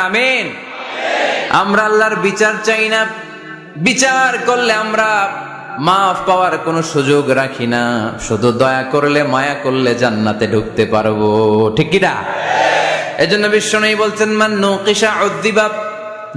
আমিন। আমরা আল্লাহর বিচার চাই না, বিচার করলে আমরা মাফ পাওয়ার কোনো সুযোগ রাখি না, শুধু দয়া করলে মায়া করলে জান্নাতে ঢুকতে পারবো, ঠিক কি না? এজন্য বিশ্বনবী বলছেন মান নুকিশা উযযিবা,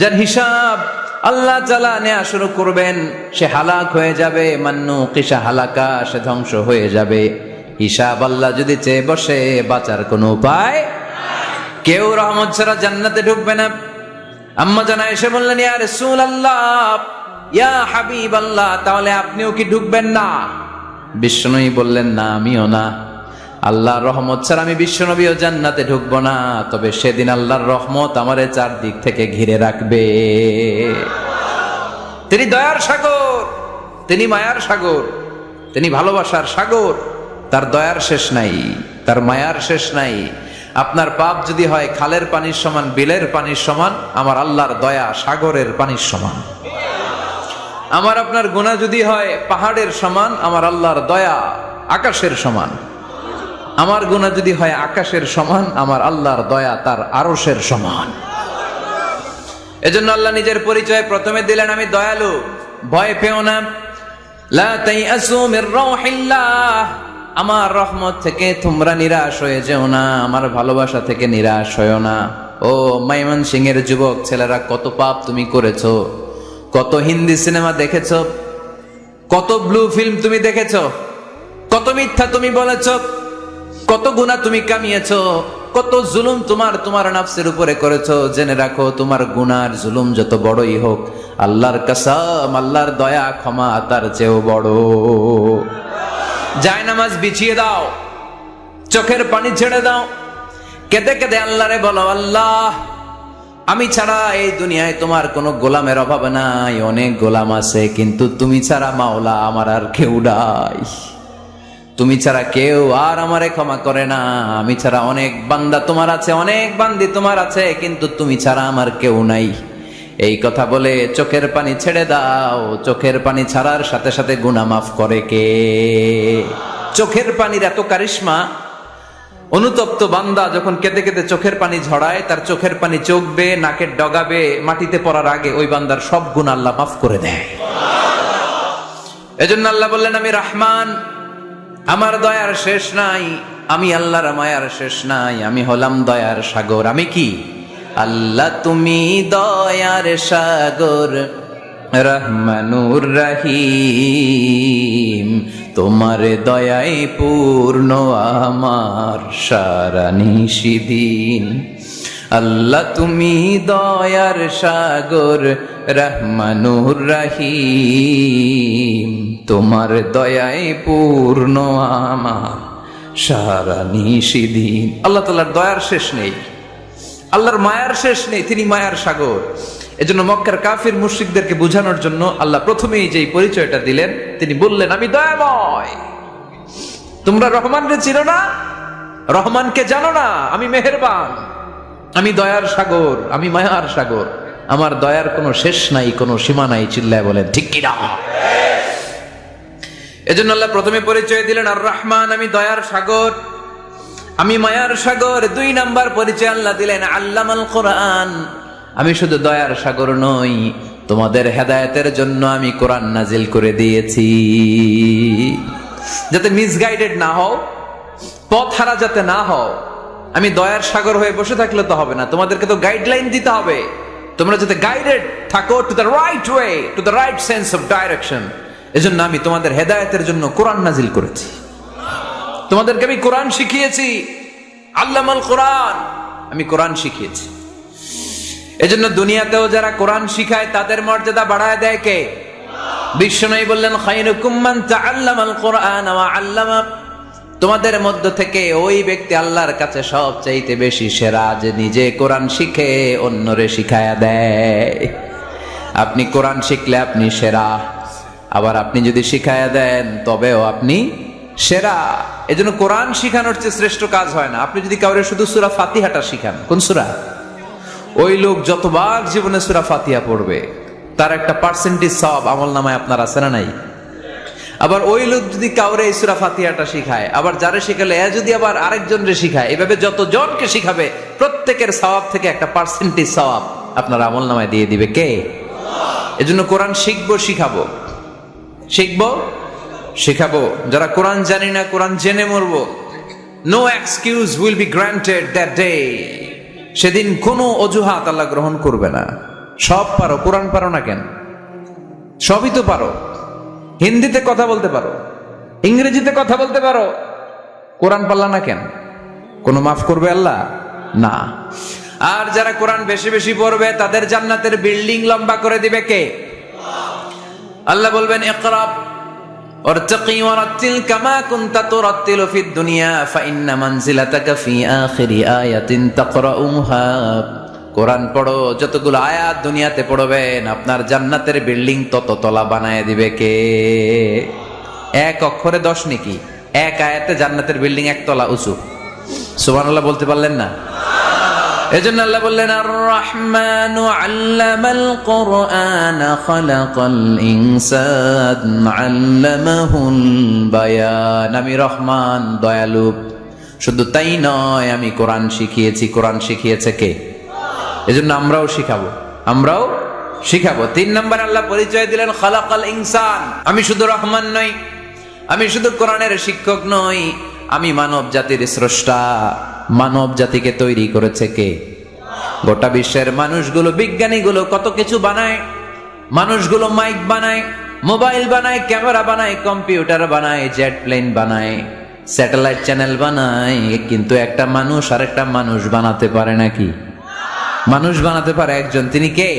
যার হিসাব আল্লাহ তাআলা নেওয়া শুরু করবেন সে হালাক হয়ে যাবে। মান নুকিশা হালাকা, সে ধ্বংস হয়ে যাবে। হিসাব আল্লাহ যদি চেয়ে বসে বাঁচার কোনো উপায়, কেউ রহমত ছাড়া জান্নাতে ঢুকবে না। আম্মা জানা এসে বললেন ইয়া রাসূলুল্লাহ, ইয়া হাবিবাল্লাহ, তাহলে আপনিও কি ঢুকবেন না? বিশ্বনবী বললেন না, আমিও না। আল্লাহর রহমত ছাড়া আমি বিশ্বনবীও জান্নাতে ঢুকবো না, তবে সেদিন আল্লাহর রহমত আমারে চারদিক থেকে ঘিরে রাখবে। তিনি দয়ার সাগর, তিনি মায়ার সাগর, তিনি ভালোবাসার সাগর। তার দয়ার শেষ নাই, তার মায়ার শেষ নাই। আপনার পাপ যদি হয় খালের পানির সমান, বিলের পানির সমান, আমার আল্লাহর দয়া সাগরের পানির সমান। আমার আপনার গুনাহ যদি হয় পাহাড়ের সমান, আমার আল্লাহর দয়া আকাশের সমান। আমার গুনাহ যদি হয় আকাশের সমান, আমার আল্লাহর দয়া তার আরশের সমান। এজন্য আল্লাহ নিজের পরিচয় প্রথমে দিলেন, আমি দয়ালু, ভয় পেও না। লা তাইয়াসু মির রাউহিল্লাহ, আমার রহমত থেকে তোমরা নিরাশ হয়ে যেও না, আমার ভালোবাসা থেকে নিরাশ হয়েও না। ও ময়মনসিংহের যুবক ছেলেরা, কত পাপ তুমি করেছো, কত হিন্দি সিনেমা দেখেছো, কত ব্লু ফিল্ম তুমি দেখেছো, কত মিথ্যা তুমি বলেছো, কত গুনাহ তুমি কামিয়েছো, কত জুলুম তোমার নাফসের উপরে করেছো। জেনে রাখো, তোমার গুনার জুলুম যত বড়ই হোক, আল্লাহর কসম, আল্লাহর দয়া ক্ষমা তার চেয়েও বড়। জায়নামাজ বিছিয়ে দাও, চোখের পানি ছেড়ে দাও, কেঁদে কেঁদে আল্লাহরে বলো, আল্লাহ আমি ছাড়া এই দুনিয়ায় তোমার কোনো গোলামের অভাব নাই, অনেক গোলাম আছে, কিন্তু তুমি ছাড়া মাওলা আমার আর কেউ নাই। তুমি ছাড়া কেউ আর আমারে ক্ষমা করে না। আমি ছাড়া অনেক বান্দা তোমার আছে, অনেক বান্দি তোমার আছে, কিন্তু তুমি ছাড়া আমার কেউ নাই। এই কথা বলে চোখের পানি ছেড়ে দাও। চোখের পানি ছাড়ার সাথে সাথে গুনাহ মাফ করে কে? চোখের পানির এত কারিশমা, অনুতপ্ত বান্দা যখন কেঁদে কেঁদে চোখের পানি ঝরায়, তার চোখের পানি চোখ বেয়ে নাকের ডগাবে মাটিতে পড়ার আগে ওই বান্দার সব গুনাহ আল্লাহ মাফ করে দেয়। এজন্য আল্লাহ বললেন, আমি রহমান, আমার দয়ার শেষ নাই। আমি আল্লাহর মায়ার শেষ নাই। আমি হলাম দয়ার সাগর। আমি কি? আল্লাহ তুমি দয়ার সাগর, রহমানুর রহিম, তোমার দয়ায় পূর্ণ আমার সারা নিশিদিন। আল্লাহ তুমি দয়ার সাগর, রহমানুর রহিম, তোমার দয়ায় পূর্ণ আমার সারা নিশিদিন। আল্লাহ তাআলার দয়ার শেষ নেই, আল্লাহর মায়ার শেষ নেই, তিনি মায়ার সাগর। এজন্য মক্কার কাফির মুশরিকদেরকে বোঝানোর জন্য আল্লাহ প্রথমেই যেই পরিচয়টা দিলেন, তিনি বললেন, আমি দয়াময়। তোমরা রহমানকে চিনো না, রহমানকে জানো না, আমি মেহেরবান, আমি দয়ার সাগর, আমি মায়ার সাগর। আমার দয়ার কোনো শেষ নাই, কোনো সীমা নাই। চিল্লায় বলেন ঠিক কি না? এজন্য আল্লাহ প্রথমে পরিচয় দিলেন আর রহমান, আমি দয়ার সাগর, আমি মায়ার সাগর। 2 নাম্বার পরিচয় আল্লাহ দিলেন আল্লামাল কোরআন, আমি শুধু দয়ার সাগর নই, তোমাদের হেদায়েতের জন্য আমি কোরআন নাজিল করে দিয়েছি, যাতে মিসগাইডেড না হও, পথ হারা যাতে না হও। আমি দয়ার সাগর হয়ে বসে থাকলে তো হবে না, তোমাদেরকে তো গাইডলাইন দিতে হবে, তোমরা যাতে গাইডেড থাকো to the right way, to the right sense of direction. এজন্য আমি তোমাদের হেদায়েতের জন্য কোরআন নাজিল করেছি, তোমাদেরকে আমি কোরআন শিখিয়েছি। আল্লামাল কোরআন, আমি কোরআন শিখিয়েছি। এজন্য দুনিয়াতেও যারা কোরআন শিখায় তাদের মর্যাদা বাড়ায় দেয় কে? বিশ্বনবী বললেন, খায়রুকুম মান তাআল্লামাল কোরআন ওয়া আল্লামা, তোমাদের মধ্য থেকে ওই ব্যক্তি আল্লাহর কাছে সবচাইতে বেশি সেরা, যে নিজে কোরআন শিখে অন্যরে শিখায়া দেয়। আপনি কোরআন শিখলে আপনি সেরা, আবার আপনি যদি শিখায়া দেন তবেও আপনি সেরা। এজন্য কোরআন শিখানোর চেয়ে শ্রেষ্ঠ কাজ হয় না। আপনি যদি কাউরে শুধু সূরা ফাতিহাটা শিখান, কোন সূরা, ওই লোক যতবার জীবনে সূরা ফাতিহা পড়বে তার একটা পার্সেন্টেজ সওয়াব আমলনামায় আপনার আছে না নাই? আবার ওই লোক যদি কাউরে এই সূরা ফাতিহাটা শিখায়, আবার যারে শিখালে এ যদি আবার আরেকজনরে শিখায়, এভাবে যতজনকে শিখাবে প্রত্যেকের সওয়াব থেকে একটা পার্সেন্টেজ সওয়াব আপনার আমলনামায় দিয়ে দিবে কে? এজন্য কোরআন শিখবো, শিখাবো, শিখবো, শিখাবো। যারা কোরআন জানি না, কোরআন জেনে মরবো। No excuse will be granted that day. সেদিন কোনো অজুহাত আল্লাহ গ্রহণ করবে না। সব পারো, কোরআন পারো না কেন? সবই তো পারো। হিন্দিতে কথা বলতে পারো, ইংরেজিতে কথা বলতে পারো, কোরআন পারলা না কেন? কোনো মাফ করবে আল্লাহ? না। আর যারা কোরআন বেশি বেশি পড়বে তাদের জান্নাতের বিল্ডিং লম্বা করে দিবে কে? আল্লাহ বলবেন ইকরা ওয়ারতাকি ওয়ারাতিল কামা কুনতা তুরাতিলু ফিদ দুনিয়া ফাইন্না মানজিলাতাকা ফি আখিরি আয়াতিন তাকরাউহা। কোরআন পড়ো, যতগুলো আয়াত দুনিয়াতে পড়বেন আপনার জান্নাতের বিল্ডিং তত তলা বানায় দিবে কে? এক অক্ষরে 10 নেকি, এক আয়াতে জান্নাতের বিল্ডিং একতলা উঁচু। সুবহানাল্লাহ বলতে পারলেন না? এজন্য আল্লাহ বললেন আর রহমানু আল্লামাল কুরআন খালাকাল ইনসান আল্লামাহুল বায়ান। আমি রহমান, দয়ালু। শুধু তাই নয়, আমি কোরআন শিখিয়েছি। কোরআন শিখিয়েছে কে? এজন্য আমরাও শিখাবো, আমরাও শিখাবো। 3 নম্বর আল্লাহ পরিচয় দিলেন খালাকাল ইনসান। আমি শুধু রহমান নই, আমি শুধু কোরআনের শিক্ষক নই, আমি মানব জাতির স্রষ্টা। মানব জাতিকে তৈরি করেছে কে? গোটা বিশ্বের মানুষগুলো, বিজ্ঞানীগুলো কত কিছু বানায়। মানুষগুলো মাইক বানায়, মোবাইল বানায়, ক্যামেরা বানায়, কম্পিউটার বানায়, জেট প্লেন বানায়, স্যাটেলাইট চ্যানেল বানায়, কিন্তু একটা মানুষ আর একটা মানুষ বানাতে পারে নাকি? মানুষ বানাতে পারে একজন, তিনি কে?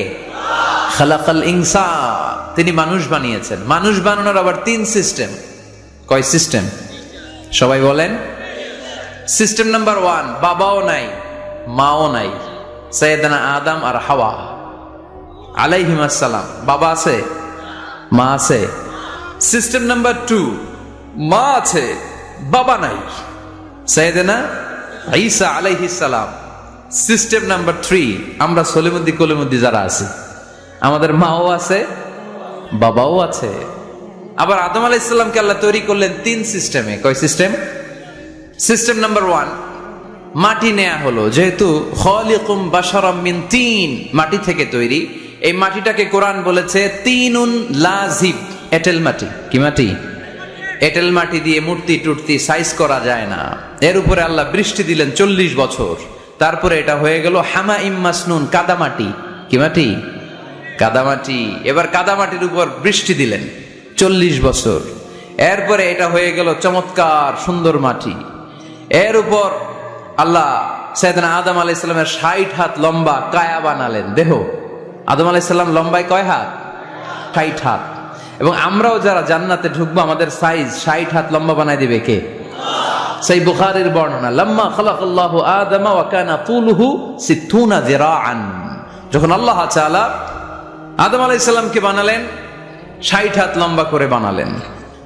খালাকাল ইনসান। তিনি মানুষ বানিয়েছেন। মানুষ বানানোর আবার 3 সিস্টেম। কয় সিস্টেম? সবাই বলেন। সিস্টেম নাম্বার 1, বাবাও নাই, মাও নাই। সাইয়েদানা আদম আর হাওয়া আলাইহিস সালাম। বাবা আছে, মা আছে। সিস্টেম নাম্বার 2, মা আছে, বাবা নাই। সাইয়েদানা ঈসা আলাইহিস সালাম। সিস্টেম নাম্বার 3, আমরা সলিমুদ্দি কলিমুদ্দি যারা আছি, আমাদের মাও আছে, বাবাও আছে। আবার আদম আলাইহিস সালামকে আল্লাহ তৈরি করলেন 3 সিস্টেমে। কয় সিস্টেম? সিস্টেম নাম্বার 1, মাটি নেয়া হলো। যেহেতু খালিকুম বাশারাম মিন তিন, মাটি থেকে তৈরি। এই মাটিটাকে কোরআন বলেছে তিনুন লাজিব, এঁটেল মাটি। কি মাটি? এঁটেল মাটি দিয়ে মূর্তি টুর্তি সাইজ করা যায় না। এর উপরে আল্লাহ বৃষ্টি দিলেন 40 বছর। তারপরে এটা হয়ে গেল হামাইম মাসনুন, কাদামাটি। কি মাটি? কাদামাটি। এবার কাদামাটির উপর বৃষ্টি দিলেন 40 বছর। এরপরে এটা হয়ে গেল চমৎকার সুন্দর মাটি। এর উপর আল্লাহ সাইয়েদনা আদম আলাইহিস সালামের 60 হাত লম্বা কায়া বানালেন, দেহ। আদম আলাইহিস সালাম লম্বায় কয় হাত? 60 হাত। এবং আমরাও যারা জান্নাতে ঢুকবো আমাদের সাইজ 60 হাত লম্বা বানায় দিবে কে? সেই বুখারীর বর্ণনা, লাম্মা খালাকাল্লাহু আদম ওয়া কানা তুলুহু 60 যিরাআন। যখন আল্লাহ তাআলা আদম আলাইহিস সালামকে বানালেন 60 হাত লম্বা করে বানালেন।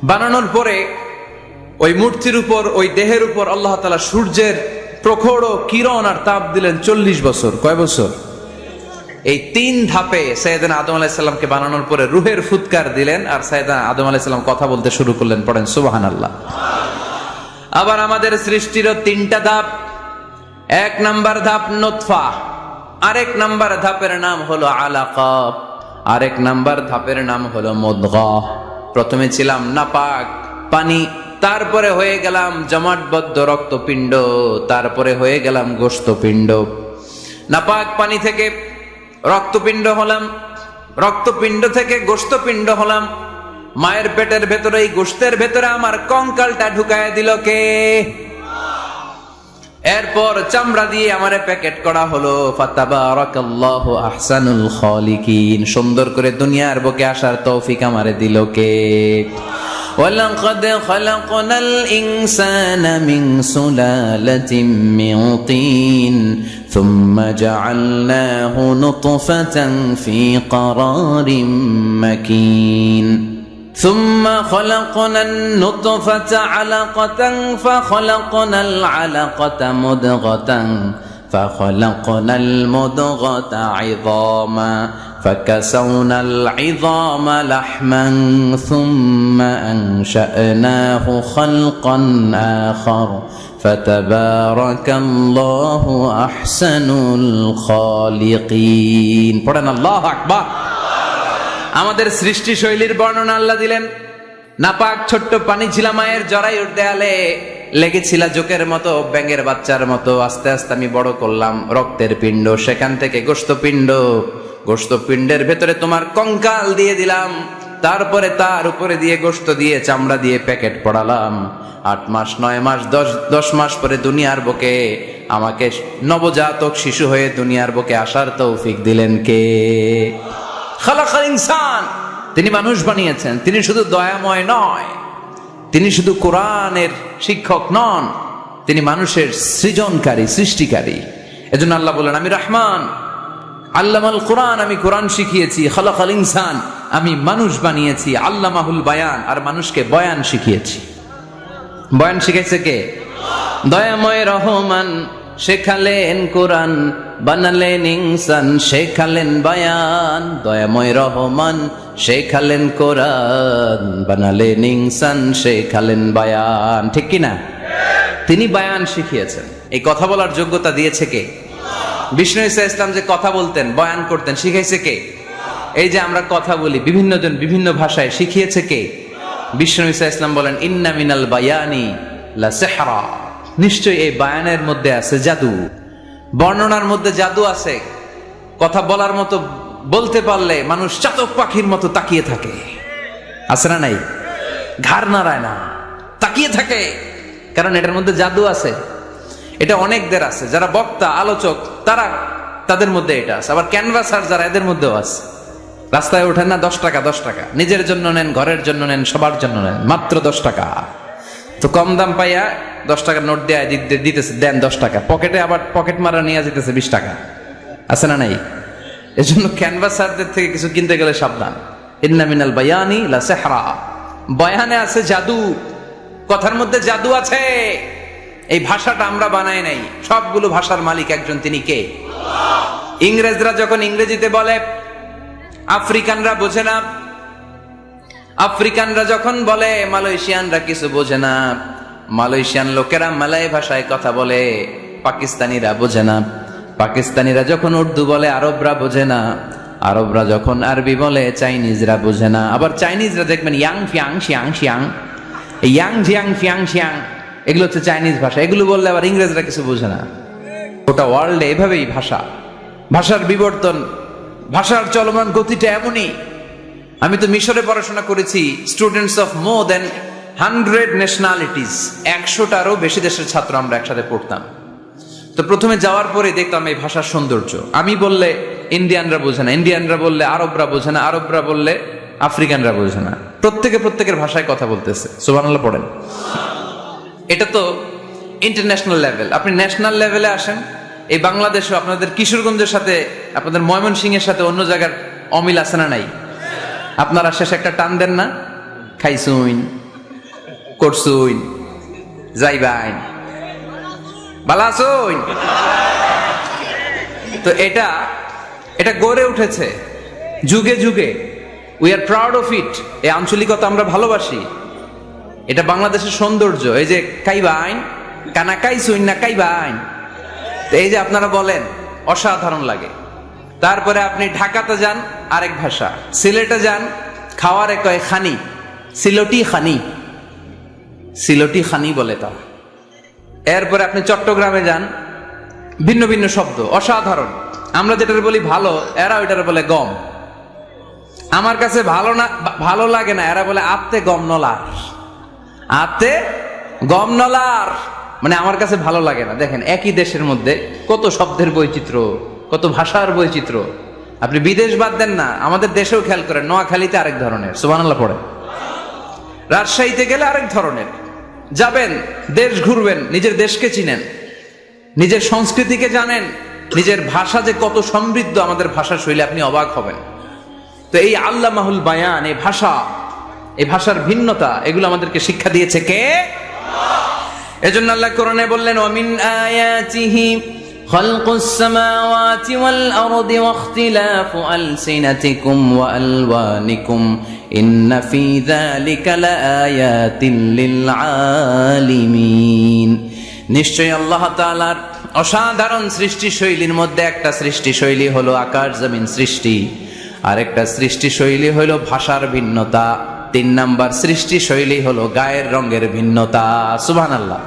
বানানোর পরে ওই মূর্তির উপর, ওই দেহের উপর আল্লাহ তাআলা সূর্যের প্রখর কিরণ আর তাপ দিলেন 40 বছর। কয় বছর? এই 3 ধাপে সাইয়েদনা আদম আলাইহিস সালামকে বানানোর পরে রূহের ফুৎকার দিলেন, আর সাইয়েদনা আদম আলাইহিস সালাম কথা বলতে শুরু করলেন। পড়েন সুবহানাল্লাহ। আবার আমাদের সৃষ্টিরও 3টা ধাপ। 1 নাম্বার ধাপ নুতফা, আরেক নাম্বার ধাপের নাম হলো আলাকা, আরেক নাম্বার ধাপের নাম হলো মুদগা। প্রথমে ছিলাম নাপাক পানি, তারপরে হয়ে গেলাম জমাটবদ্ধ রক্তপিণ্ড, তারপরে হয়ে গেলাম গোশতপিণ্ড। নাপাক পানি থেকে রক্তপিণ্ড হলাম, রক্তপিণ্ড থেকে গোশতপিণ্ড হলাম। মায়ের পেটের ভেতরে, এই গোশতের ভেতরে আমার কঙ্কালটা ঢুকায় দিল কে? এরপর চামড়া দিয়ে আমারে প্যাকেট করা হলো। ফাতাবারাকাল্লাহু আহসানুল খালিকিন। সুন্দর করে দুনিয়ার বুকে আসার তৌফিক আমারে দিল কে? ওয়ালাকাদ খালাকনাল ইনসানা মিন সুলালাতিন মিন তিন সুম্মা জাআলনাহু নুতফাতান ফি ক্বারারিন মাকিন ثم خلقنا النطفة علقة فخلقنا العلقة مضغة فخلقنا المضغة عظاما فكسونا العظام لحما ثم أنشأناه خلقا آخر فتبارك الله أحسن الخالقين পড়েন আল্লাহু আকবার। আমাদের সৃষ্টি শৈলীর বর্ণনা আল্লাহ দিলেন। নাপাক ছোট্ট পানি ছিল মায়ের জরায়ুর দেয়ালে, লেগেছিল জোকের মতো, ব্যাঙের বাচ্চার মতো। আস্তে আস্তে আমি বড় করলাম রক্তের পিণ্ড, সেখান থেকে গোশতপিণ্ড, গোশতপিণ্ডের ভেতরে তোমার কঙ্কাল দিয়ে দিলাম, তারপরে তার উপরে দিয়ে গোশত দিয়ে চামড়া দিয়ে প্যাকেট পড়ালাম। 8 মাস 9 মাস 10 মাস পরে দুনিয়ার বুকে আমাকে নবজাতক শিশু হয়ে দুনিয়ার বুকে আসার তৌফিক দিলেন কে? খালাকাল ইনসান, তিনি মানুষ বানিয়েছেন। তিনি শুধু দয়াময় নয়, তিনি শুধু কোরআনের শিক্ষক নন, তিনি মানুষের সৃজনকারী, সৃষ্টিকারী। এজন্য আল্লাহ বলেন, আমি রহমান, আল্লামাল কোরআন, আমি কোরআন শিখিয়েছি। খালাকাল ইনসান, আমি মানুষ বানিয়েছি। আল্লামাহুল বায়ান, আর মানুষকে বয়ান শিখিয়েছি। বয়ান শিখাইছে কে? দয়াময় রহমান শেখালেন কোরআন, বানালেন ইনসান, শেখালেন বায়ান। দয়াময় রহমান শেখালেন কোরআন, বানালেন ইনসান, শেখালেন বায়ান। ঠিক কিনা? তিনি বায়ান শিখিয়েছেন। এই কথা বলার যোগ্যতা দিয়েছে কে? বিষ্ণু ঈসা ইসলাম যে কথা বলতেন, বয়ান করতেন, শিখাইছে কে? এই যে আমরা কথা বলি বিভিন্ন জন বিভিন্ন ভাষায়, শিখিয়েছে কে? বিষ্ণু ঈসা ইসলাম বলেন, ইন্না মিনাল বায়ানি লা সিহরা, নিশ্চয়ই এই বায়ানের মধ্যে আছে জাদু, বর্ণনার মধ্যে জাদু আছে। কথা বলার মতো, বলতে পারলে মানুষ চাতক পাখির মতো তাকিয়ে থাকে, আছে না নাই? ঘাড় নাড়ায় না, তাকিয়ে থাকে, কারণ এটার মধ্যে জাদু আছে। এটা অনেকদের আছে, যারা বক্তা আলোচক তারা, তাদের মধ্যে এটা আছে। আবার ক্যানভাসার যারা, এদের মধ্যেও আছে। রাস্তায় ওঠেন না 10 টাকা 10 টাকা, নিজের জন্য নেন, ঘরের জন্য নেন, সবার জন্য নেন, মাত্র 10 টাকা। তো কম দাম পাইয়া 10 টাকার নোট দেয় দিতেছে, দেন 10 টাকা, পকেটে আবার পকেট মারা নিয়ে যেতেছে 20 টাকা, আছে না নাই? এজন্য ক্যানভাসারদের থেকে কিছু কিনতে গেলে সাবধান। ইন্না মিনাল বায়ানি লা সিহরা, বয়ানে আছে জাদু, কথার মধ্যে জাদু আছে। এই ভাষাটা আমরা বানাই নাই, সবগুলো ভাষার মালিক একজন, তিনি কে? ইংরেজরা যখন ইংরেজিতে বলে, আফ্রিকানরা বোঝে না। আফ্রিকানরা যখন বলে, মালয়েশিয়ানরা কিছু বোঝে না। মালয়েশিয়ান লোকেরা মালয় ভাষায় কথা বলে, পাকিস্তানিরা বোঝে না। পাকিস্তানিরা যখন উর্দু বলে, আরবরা বোঝে না। আরবরা যখন আরবি বলে, চাইনিজরা বোঝে না। আবার চাইনিজরা দেখবেন Yang Fiyang Shiyang Shiyang, Yang Jiyang Fiyang Shiyang, এগুলো হচ্ছে চাইনিজ ভাষা। এগুলো বললে আবার ইংরেজরা কিছু বোঝে না। গোটা ওয়ার্ল্ডে এভাবেই ভাষা, ভাষার বিবর্তন, ভাষার চলমান গতিটা এমনই। আমি তো মিশরে পড়াশোনা করেছি, students of more than 100 nationalities, 100টারও বেশি দেশের ছাত্র আমরা একসাথে পড়তাম। তো প্রথমে যাওয়ার পরে দেখতাম এই ভাষার সৌন্দর্য। আমি বললে ইন্ডিয়ানরা বোঝে না, ইন্ডিয়ানরা বললে আরবরা বোঝে না, আরবরা বললে আফ্রিকানরা বোঝে না। প্রত্যেকে প্রত্যেকের ভাষায় কথা বলতেছে। সুবহানাল্লাহ পড়েন। এটা তো ইন্টারন্যাশনাল লেভেল। আপনি ন্যাশনাল লেভেলে আসেন, এই বাংলাদেশও আপনাদের কিশোরগঞ্জের সাথে, আপনাদের ময়মনসিংহের সাথে অন্য জায়গার অমিল আছে না নাই? আপনারা শেষে একটা টান দেন না, খাইছুইন, করছুইন, যাইবাইন, ভালো আছুইন। তো এটা গড়ে উঠেছে যুগে যুগে। We are proud of it. এই আঞ্চলিকতা আমরা ভালোবাসি, এটা বাংলাদেশের সৌন্দর্য। এই যে কাইবাইন, কানা কাইছুইন না কাইবাইন, তো এই যে আপনারা বলেন, অসাধারণ লাগে। তারপরে আপনি ঢাকাতে যান, আরেক ভাষা। সিলেটে যান, খাওয়ারে কয় খানি, সিলটি খানি, সিলটি খানি বলে তা। এরপরে আপনি চট্টগ্রামে যান, ভিন্ন ভিন্ন শব্দ, অসাধারণ। আমরা যেটার বলি ভালো, এরা ওইটার বলে গম। আমার কাছে ভালো না, ভালো লাগে না, এরা বলে আত্তে গম নলার, আত্তে গম নলার, মানে আমার কাছে ভালো লাগে না। দেখেন, একই দেশের মধ্যে কত শব্দের বৈচিত্র্য, কত ভাষার বৈচিত্র্য। আপনি বিদেশ বাদ দেন না, আমাদের দেশেও খেয়াল করেন, নোয়াখালীতে আরেক ধরনের, সুবহানাল্লাহ পড়ে। রাজশাহীতে গেলে আরেক ধরনের। যাবেন, দেশ ঘুরবেন, নিজের দেশকে চিনেন, নিজের সংস্কৃতিকে জানেন, নিজের ভাষা যে কত সমৃদ্ধ, আমাদের ভাষা শৈলী, আপনি অবাক হবেন। তো এই আল্লামাহুল বায়ান, এই ভাষা, এই ভাষার ভিন্নতা, এগুলো আমাদেরকে শিক্ষা দিয়েছে কে? এজন্য আল্লাহ কোরআনে বললেন, ওয়ামিন আয়াতিহি خلق السماوات والأرض واختلاف ألسنتكم وألوانكم إن في ذلك لآيات للعالمين নিশ্চয় আল্লাহ তাআলার অসাধারণ সৃষ্টি শৈলীর মধ্যে একটা সৃষ্টি শৈলী হলো আকাশ জমিন সৃষ্টি, আর একটা সৃষ্টি শৈলী হলো ভাষার ভিন্নতা, 3 নাম্বার সৃষ্টি শৈলী হলো গায়ের রঙের ভিন্নতা। সুবহানাল্লাহ।